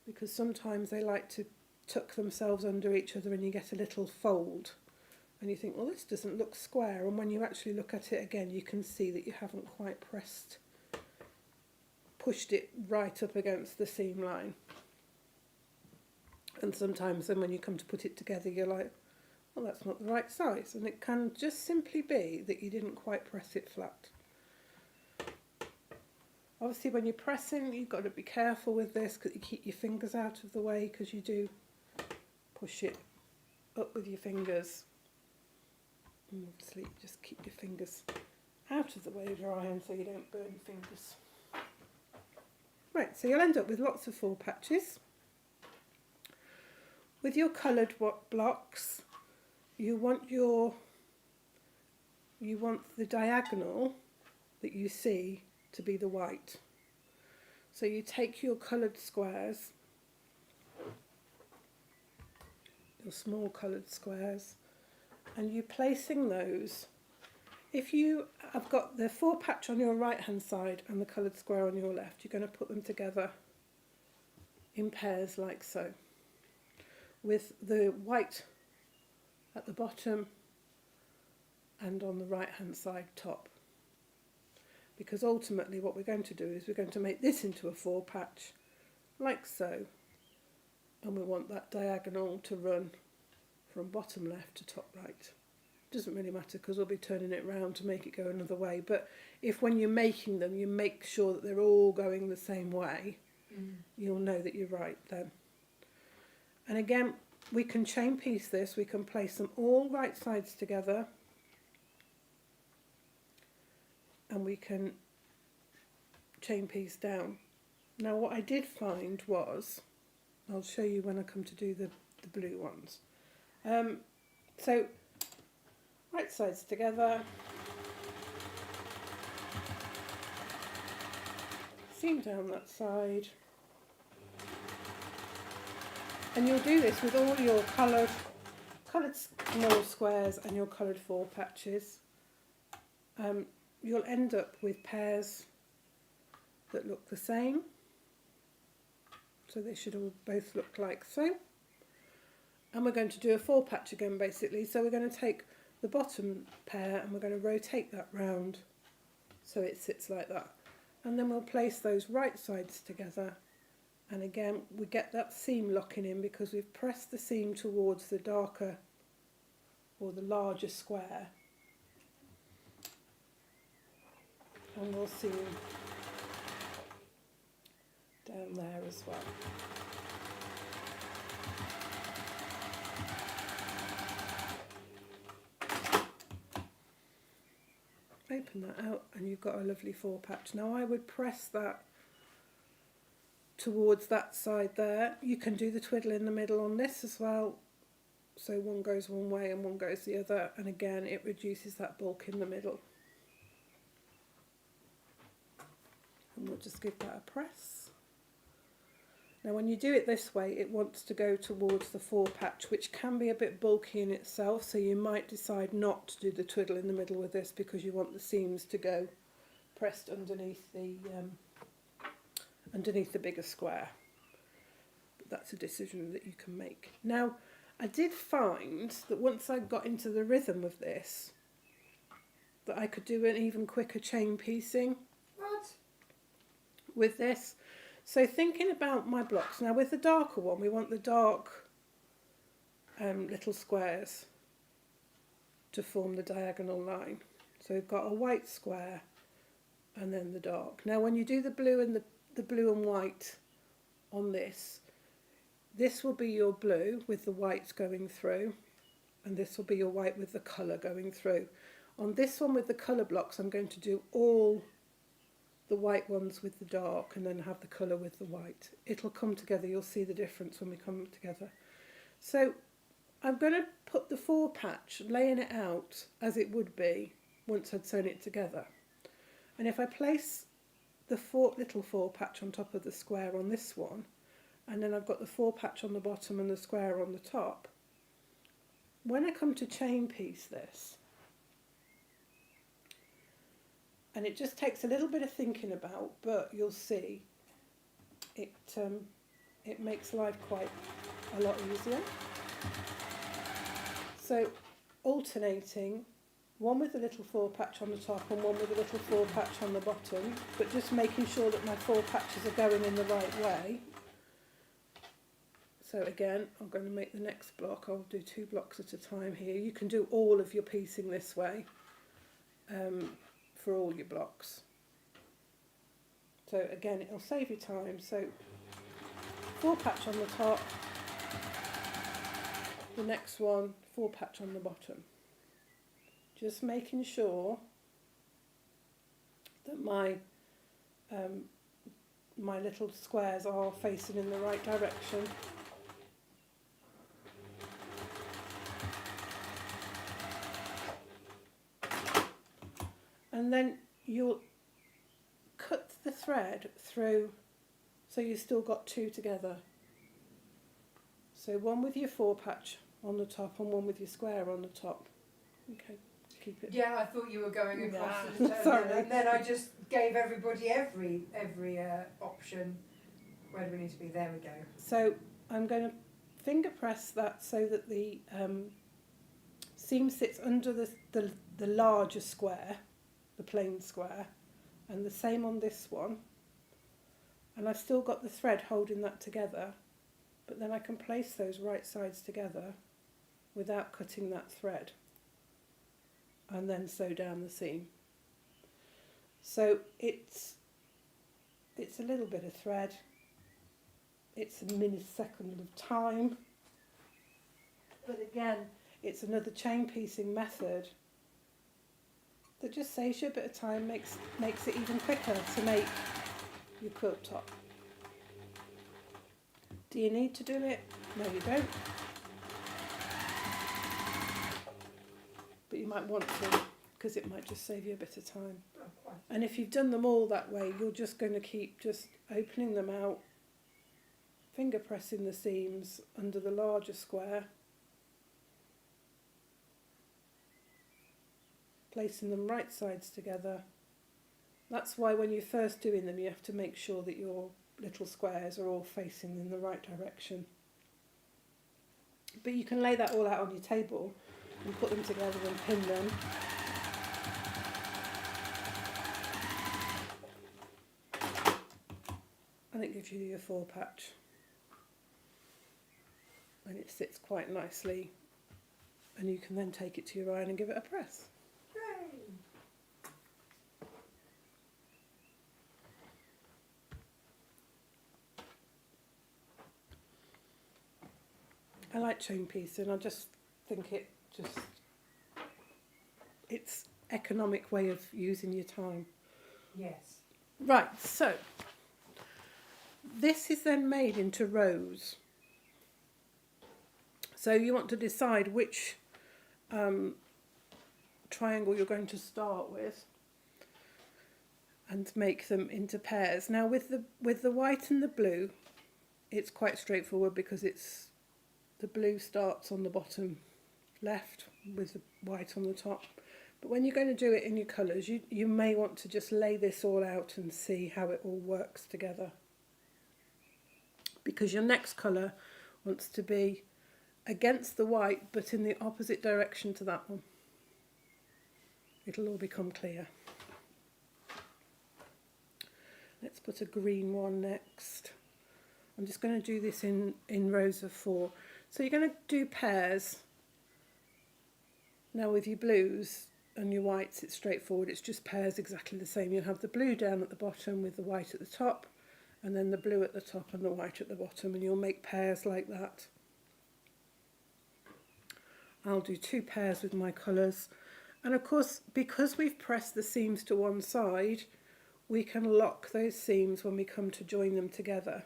because sometimes they like to tuck themselves under each other and you get a little fold and you think, well, this doesn't look square, and when you actually look at it again you can see that you haven't quite pushed it right up against the seam line. And sometimes then when you come to put it together you're like, well, that's not the right size, and it can just simply be that you didn't quite press it flat. Obviously when you're pressing you've got to be careful with this, because you keep your fingers out of the way, because you do push it up with your fingers. And obviously just keep your fingers out of the way of your iron so you don't burn your fingers. Right, so you'll end up with lots of full patches. With your coloured blocks, you want the diagonal that you see to be the white. So you take your coloured squares, your small coloured squares, and you're placing those. If you have got the 4 patch on your right hand side and the coloured square on your left, you're going to put them together in pairs like so, with the white at the bottom and on the right hand side top. Because ultimately what we're going to do is we're going to make this into a 4 patch like so, and we want that diagonal to run from bottom left to top right. Doesn't really matter because we'll be turning it round to make it go another way, but if when you're making them you make sure that they're all going the same way, you'll know that you're right then. And again, we can chain piece this, we can place them all right sides together, and we can chain piece down. Now what I did find was, I'll show you when I come to do the blue ones. So right sides together, seam down that side, and you'll do this with all your coloured small squares and your coloured 4 patches. You'll end up with pairs that look the same, so they should all both look like so. And we're going to do a 4 patch again basically, so we're going to take the bottom pair and we're going to rotate that round so it sits like that, and then we'll place those right sides together, and again we get that seam locking in because we've pressed the seam towards the darker or the larger square, and we'll seam down there as well. Open that out and you've got a lovely 4 patch. Now I would press that towards that side there. You can do the twiddle in the middle on this as well, so one goes one way and one goes the other, and again it reduces that bulk in the middle. And we'll just give that a press. Now when you do it this way it wants to go towards the 4 patch, which can be a bit bulky in itself, so you might decide not to do the twiddle in the middle with this because you want the seams to go pressed underneath the bigger square. But that's a decision that you can make. Now I did find that once I got into the rhythm of this that I could do an even quicker chain piecing with this. So thinking about my blocks, now with the darker one we want the dark little squares to form the diagonal line. So we've got a white square and then the dark. Now when you do the blue and the blue and white on this. This will be your blue with the whites going through, and this will be your white with the colour going through. On this one with the colour blocks, I'm going to do all the white ones with the dark and then have the colour with the white. It'll come together, you'll see the difference when we come together. So I'm going to put the 4 patch, laying it out as it would be once I'd sewn it together. And if I place the little 4 patch on top of the square on this one, and then I've got the 4 patch on the bottom and the square on the top, when I come to chain piece this, and it just takes a little bit of thinking about, but you'll see it makes life quite a lot easier. So alternating, one with a little 4 patch on the top and one with a little 4 patch on the bottom, but just making sure that my 4 patches are going in the right way. So again, I'm going to make the next block. I'll do 2 blocks at a time here. You can do all of your piecing this way for all your blocks. So again, it'll save you time. So 4 patch on the top, the next one 4 patch on the bottom. Just making sure that my my little squares are facing in the right direction. And then you'll cut the thread through so you've still got 2 together. So one with your 4 patch on the top and one with your square on the top. Okay, keep it. Yeah, I thought you were going across Nah, the sorry. and then I just gave everybody every option. Where do we need to be? There we go. So I'm going to finger press that so that the seam sits under the larger square, the plain square, and the same on this one. And I've still got the thread holding that together, but then I can place those right sides together without cutting that thread, and then sew down the seam. So it's a little bit of thread, it's a millisecond of time, but again, it's another chain piecing method that just saves you a bit of time, makes it even quicker to make your quilt top. Do you need to do it? No, you don't. But you might want to, because it might just save you a bit of time. And if you've done them all that way, you're just going to keep just opening them out, finger pressing the seams under the larger square, placing them right sides together. That's why when you're first doing them, you have to make sure that your little squares are all facing in the right direction. But you can lay that all out on your table and put them together and pin them. And it gives you your 4 patch. And it sits quite nicely. And you can then take it to your iron and give it a press. I like chain piecing. I just think it's economic way of using your time. Yes. Right, so this is then made into rows. So you want to decide which triangle you're going to start with and make them into pairs. Now with the white and the blue, it's quite straightforward because the blue starts on the bottom left with the white on the top. But when you're going to do it in your colours, you may want to just lay this all out and see how it all works together. Because your next colour wants to be against the white but in the opposite direction to that one. It'll all become clear. Let's put a green one next. I'm just going to do this in rows of 4. So you're going to do pairs. Now with your blues and your whites, it's straightforward. It's just pairs exactly the same. You'll have the blue down at the bottom with the white at the top. and then the blue at the top and the white at the bottom, and you'll make pairs like that. I'll do 2 pairs with my colours, and of course because we've pressed the seams to one side, we can lock those seams when we come to join them together.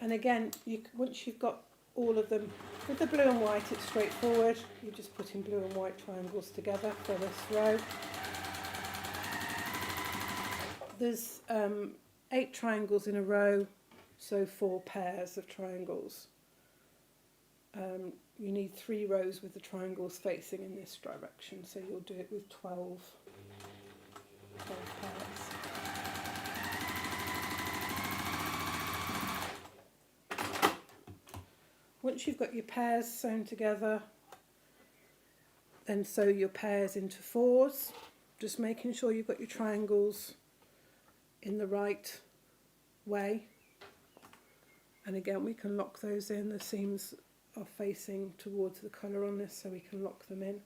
And again, once you've got all of them, with the blue and white it's straightforward. You're just putting blue and white triangles together for this row. There's 8 triangles in a row, so 4 pairs of triangles. You need 3 rows with the triangles facing in this direction, so you'll do it with 12 pairs. Once you've got your pairs sewn together, then sew your pairs into 4s, just making sure you've got your triangles in the right way. And again, we can lock those in. The seams are facing towards the colour on this, so we can lock them in.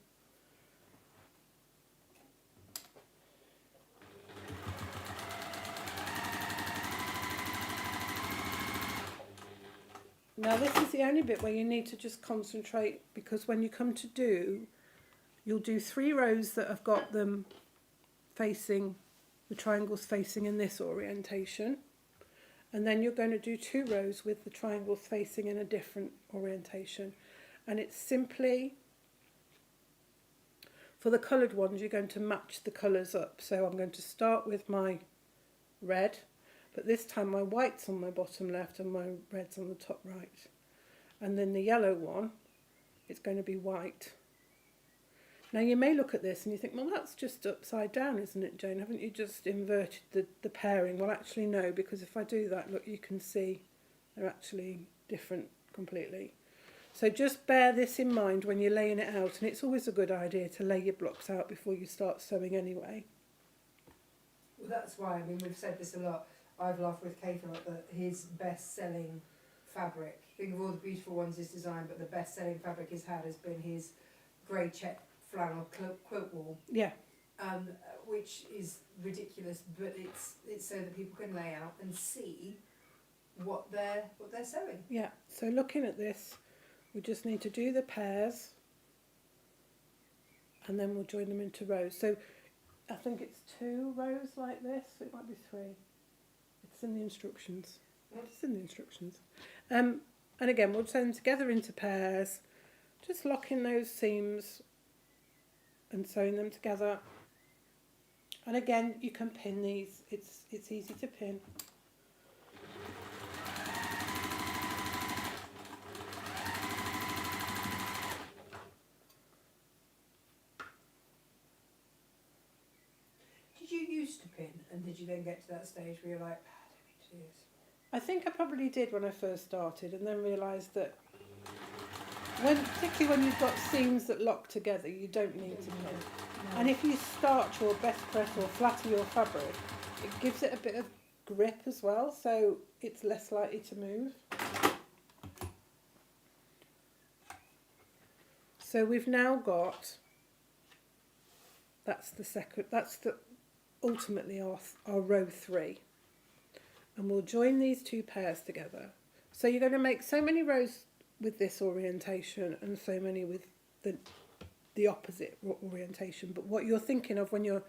Now this is the only bit where you need to just concentrate, because when you come to do, you'll do 3 rows that have got them facing, the triangles facing in this orientation, and then you're going to do 2 rows with the triangles facing in a different orientation. And it's simply, for the coloured ones, you're going to match the colours up. So I'm going to start with my red, but this time my white's on my bottom left and my red's on the top right. And then the yellow one, it's going to be white. Now you may look at this and you think, well, that's just upside down, isn't it, Jane? Haven't you just inverted the pairing? Well, actually no, because if I do that, look, you can see they're actually different completely. So just bear this in mind when you're laying it out, and it's always a good idea to lay your blocks out before you start sewing anyway. Well, that's why, I mean, we've said this a lot. I've laughed with Kate a lot that his best-selling fabric, think of all the beautiful ones he's designed, but the best-selling fabric he's had has been his grey check flannel quilt wall. Yeah. Which is ridiculous, but it's so that people can lay out and see what they're sewing. Yeah. So looking at this, we just need to do the pairs, and then we'll join them into rows. So I think it's 2 rows like this. It might be 3. It's in the instructions. It's in the instructions. And again, we'll sew them together into pairs, just locking those seams and sewing them together. And again, you can pin these. It's easy to pin. Did you used to pin, and did you then get to that stage where you're like, I don't need to do this? I think I probably did when I first started, and then realised that particularly when you've got seams that lock together, you don't need to pin. No. And if you starch or best press or flatter your fabric, it gives it a bit of grip as well, so it's less likely to move. So we've now got, that's ultimately our row 3. And we'll join these 2 pairs together. So you're going to make so many rows with this orientation and so many with the opposite orientation. But what you're thinking of when you're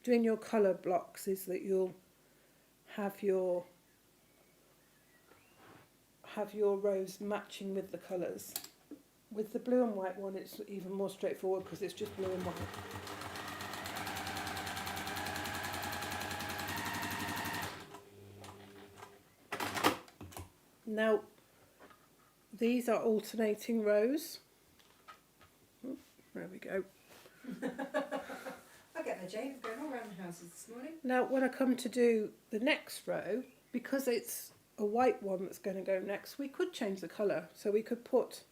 doing your colour blocks is that you'll have your rows matching with the colours. With the blue and white one, it's even more straightforward because it's just blue and white. Now, these are alternating rows. Oh, there we go. I get the Jane going all around the houses this morning. Now, when I come to do the next row, because it's a white one that's going to go next, we could change the colour. So we could put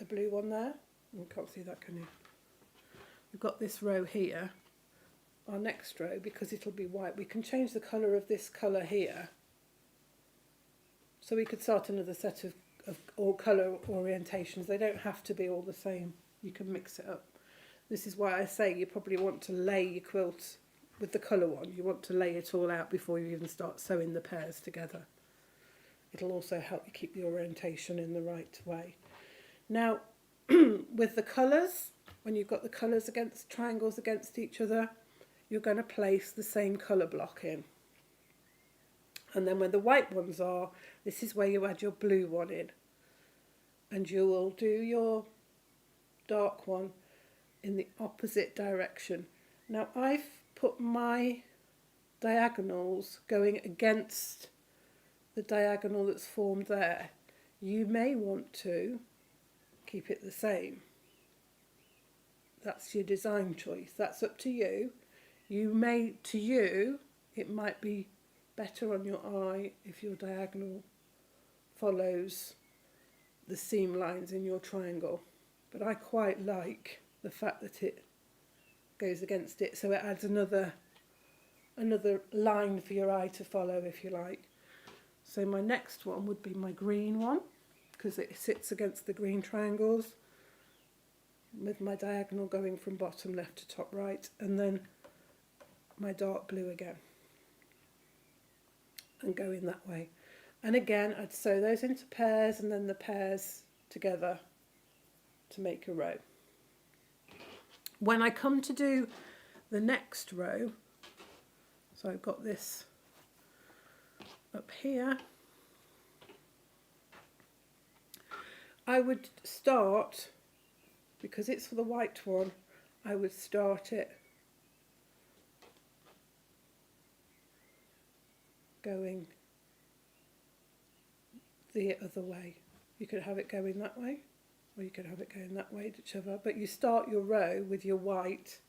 a blue one there. You can't see that, can you? We've got this row here. Our next row, because it'll be white, we can change the colour of this colour here. So we could start another set of all colour orientations. They don't have to be all the same. You can mix it up. This is why I say you probably want to lay your quilt with the colour one. You want to lay it all out before you even start sewing the pairs together. It'll also help you keep the orientation in the right way. Now, with the colours, when you've got the colours against triangles against each other, you're going to place the same colour block in. And then where the white ones are, this is where you add your blue one in. And you will do your dark one in the opposite direction. Now I've put my diagonals going against the diagonal that's formed there. You may want to keep it the same. That's your design choice. That's up to you. It might be better on your eye if your diagonal follows the seam lines in your triangle. But I quite like the fact that it goes against it, so it adds another line for your eye to follow, if you like. So my next one would be my green one, because it sits against the green triangles, with my diagonal going from bottom left to top right, and then my dark blue again, and go in that way. And again, I'd sew those into pairs and then the pairs together to make a row. When I come to do the next row, so I've got this up here, I would start, because it's for the white one, I would start it going the other way. You could have it going that way, or you could have it going that way, whichever. But you start your row with your white,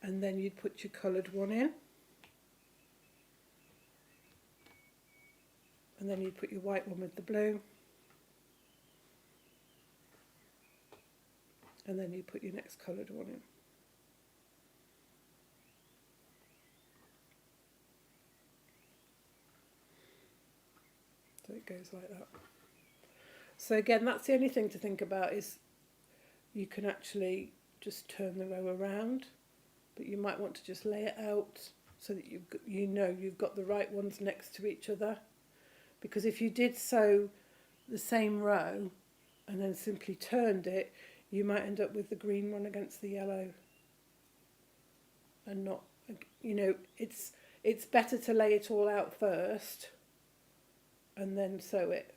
and then you'd put your coloured one in, and then you'd put your white one with the blue, and then you put your next coloured one in. So it goes like that. So again, that's the only thing to think about, is you can actually just turn the row around, but you might want to just lay it out so that you've got the right ones next to each other. Because if you did sew the same row and then simply turned it, you might end up with the green one against the yellow, and not, it's better to lay it all out first and then sew it,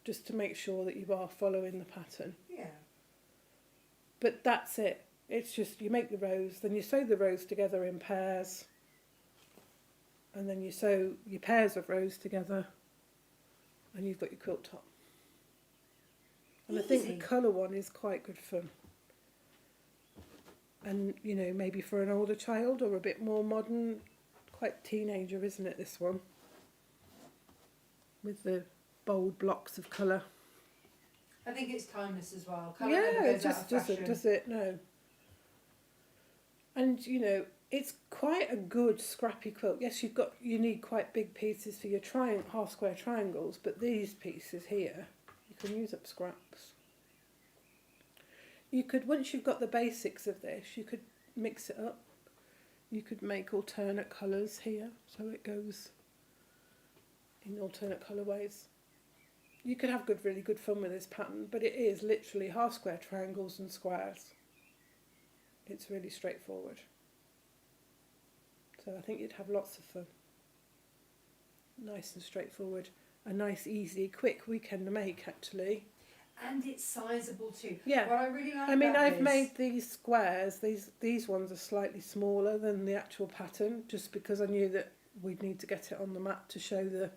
just to make sure that you are following the pattern. Yeah. But that's it. It's just, you make the rows, then you sew the rows together in pairs, and then you sew your pairs of rows together, and you've got your quilt top. And I think the colour one is quite good fun. And, maybe for an older child or a bit more modern, quite teenager, isn't it, this one? With the bold blocks of colour. I think it's timeless as well. Colour Yeah, never it goes out just of fashion. does it? No. And, it's quite a good scrappy quilt. Yes, you need quite big pieces for your half square triangles, but these pieces here, you can use up scraps. You could, once you've got the basics of this, you could mix it up. You could make alternate colours here, so it goes in alternate colourways. You could have really good fun with this pattern, but it is literally half square triangles and squares. It's really straightforward. So I think you'd have lots of fun. Nice and straightforward. A nice, easy, quick weekend to make, actually. And it's sizable too. Yeah. What I really like I've made these squares. These ones are slightly smaller than the actual pattern, just because I knew that we'd need to get it on the mat to show the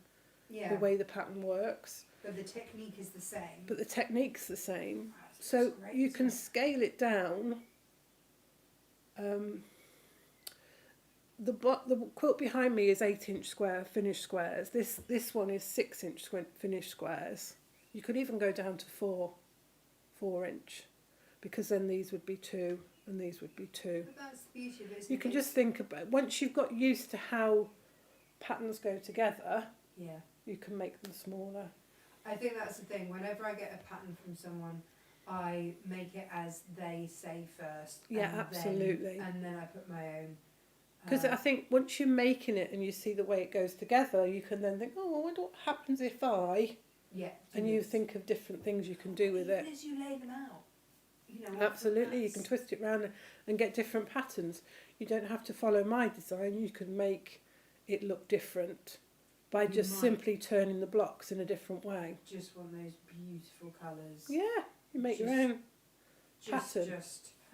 way the pattern works. But the technique is the same. Wow, So you can scale it down. The quilt behind me is 8-inch square finished squares. This one is 6-inch finished squares. You could even go down to 4-inch, because then these would be 2 and these would be 2. But that's the beauty of it. You can just think about, once you've got used to how patterns go together, you can make them smaller. I think that's the thing. Whenever I get a pattern from someone, I make it as they say first. Yeah, and absolutely. And then I put my own. Because I think once you're making it and you see the way it goes together, you can then think, oh, I wonder what happens if I... Yeah. And you think of different things you can do with it. As you lay them out. You know, Absolutely, you can twist it around and get different patterns. You don't have to follow my design. You can make it look different by just simply turning the blocks in a different way. Just one of those beautiful colours. Yeah, you make your own pattern.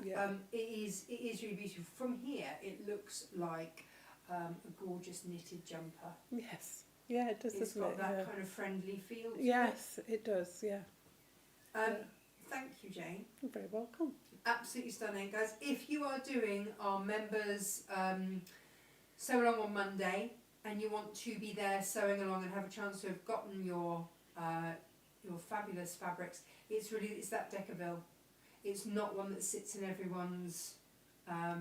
Yeah. It is really beautiful. From here, it looks like a gorgeous knitted jumper. Yes. Yeah, it does, It's doesn't got it? that kind of friendly feel to Yes, it does, yeah. Thank you, Jane. You're very welcome. Absolutely stunning. Guys, if you are doing our members sew along on Monday and you want to be there sewing along and have a chance to have gotten your fabulous fabrics, it's that Decaville. It's not one that sits in everyone's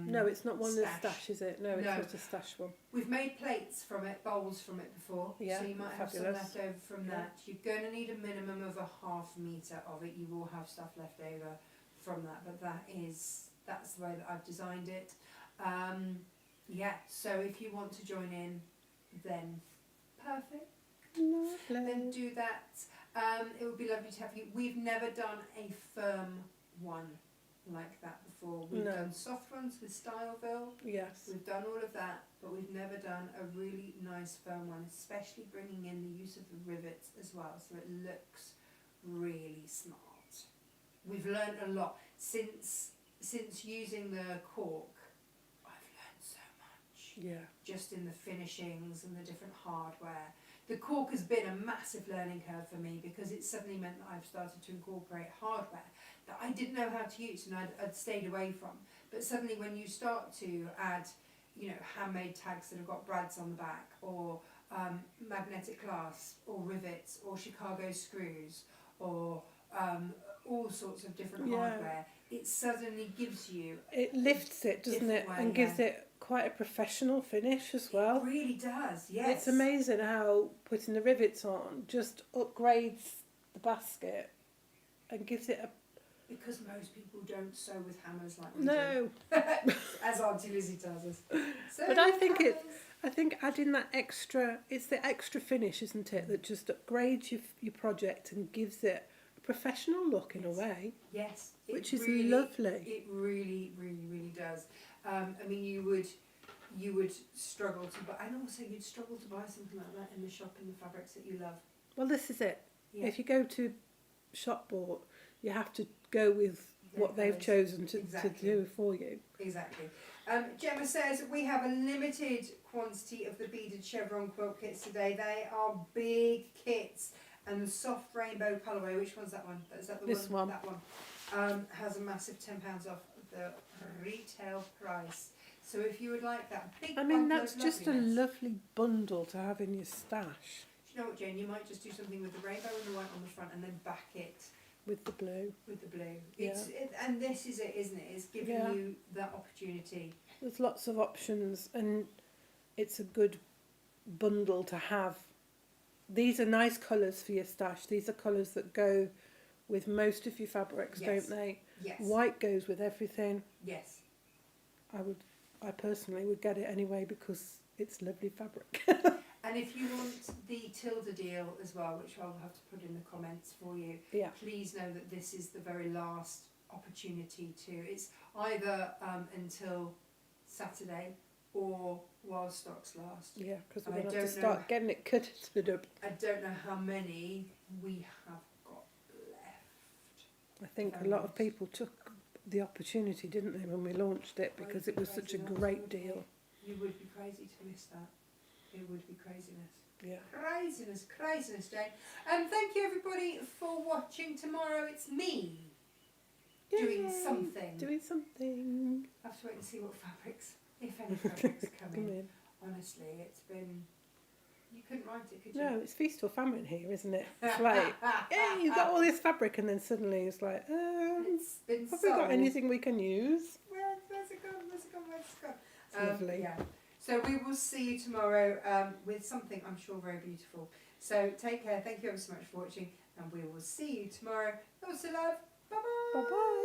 no, it's not one stash. of the stash, is it? No, it's not a stash one. We've made plates from it, bowls from it before, so you might have some left over from that. You're going to need a minimum of a ½ metre of it. You will have stuff left over from that, but that's the way that I've designed it. So if you want to join in, then perfect. Lovely. Then do that. It would be lovely to have you. We've never done a firm one like that before. We've done soft ones with Styleville. Yes. We've done all of that, but we've never done a really nice firm one, especially bringing in the use of the rivets as well, so it looks really smart. We've learned a lot since using the cork. I've learned so much. Yeah. Just in the finishings and the different hardware. The cork has been a massive learning curve for me because it suddenly meant that I've started to incorporate hardware that I didn't know how to use and I'd stayed away from. But suddenly when you start to add, handmade tags that have got brads on the back, or magnetic clasps, or rivets, or Chicago screws, or all sorts of different hardware, it suddenly gives you... It lifts it, doesn't it? And gives it quite a professional finish as well. It really does, yes. It's amazing how putting the rivets on just upgrades the basket and gives it a... Because most people don't sew with hammers like we do. As Auntie Lizzie tells us. But I think adding that extra, it's the extra finish, isn't it, that just upgrades your project and gives it a professional look in a way. Yes. Which is lovely. It really, really, really does. You would struggle to buy, and also you'd struggle to buy something like that in the shop in the fabrics that you love. Well, this is it. Yeah. If you go to shop bought, you have to go with what they've chosen to do for you. Exactly. Gemma says we have a limited quantity of the Beaded Chevron Quilt kits today. They are big kits, and the soft rainbow colourway, which one's that one? Is that the this one? That one. Has a massive £10 off the retail price. So if you would like that big that's just a lovely bundle to have in your stash. Do you know what, Jane? You might just do something with the rainbow and the white on the front and then back it with the blue. Yeah. And this is it, isn't it? It's giving you that opportunity. There's lots of options, and it's a good bundle to have. These are nice colours for your stash. These are colours that go with most of your fabrics, don't they? Yes. White goes with everything. Yes. I personally would get it anyway because it's lovely fabric. And if you want the Tilda deal as well, which I'll have to put in the comments for you, please know that this is the very last opportunity to. It's either until Saturday or while stocks last. Yeah, because we're going to have to start getting it cut up. I don't know how many we have got left. I think a lot of people took the opportunity, didn't they, when we launched it, because it was such a great deal. You would be crazy to miss that. It would be craziness. Yeah. Craziness, Jane. Thank you everybody for watching. Tomorrow it's me. Yay. Doing something. I have to wait and see what fabrics, if any fabrics come in. Honestly, it's been... You couldn't write it, could you? No, it's feast or famine here, isn't it? It's like, yeah, you've got all this fabric, and then suddenly it's like, it's been have we got anything we can use? Where's it gone? It's lovely. Yeah. So we will see you tomorrow with something I'm sure very beautiful. So take care. Thank you ever so much for watching, and we will see you tomorrow. Lots of love. Bye-bye. Bye-bye.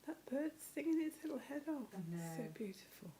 That bird's singing its little head off. I know. So beautiful.